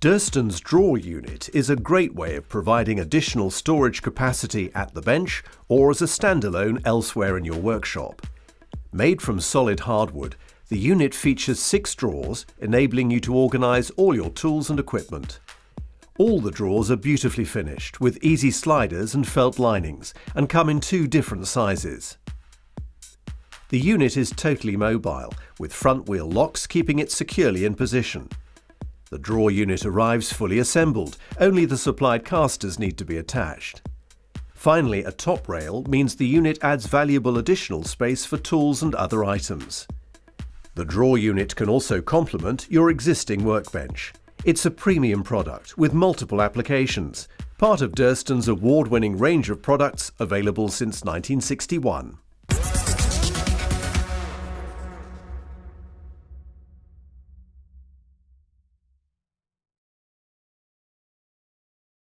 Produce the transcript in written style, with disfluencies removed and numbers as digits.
Durston's drawer unit is a great way of providing additional storage capacity at the bench or as a standalone elsewhere in your workshop. Made from solid hardwood, the unit features 6 drawers, enabling you to organise all your tools and equipment. All the drawers are beautifully finished with easy sliders and felt linings and come in 2 different sizes. The unit is totally mobile, with front wheel locks keeping it securely in position. The drawer unit arrives fully assembled, only the supplied casters need to be attached. Finally, a top rail means the unit adds valuable additional space for tools and other items. The drawer unit can also complement your existing workbench. It's a premium product with multiple applications, part of Durston's award-winning range of products available since 1961.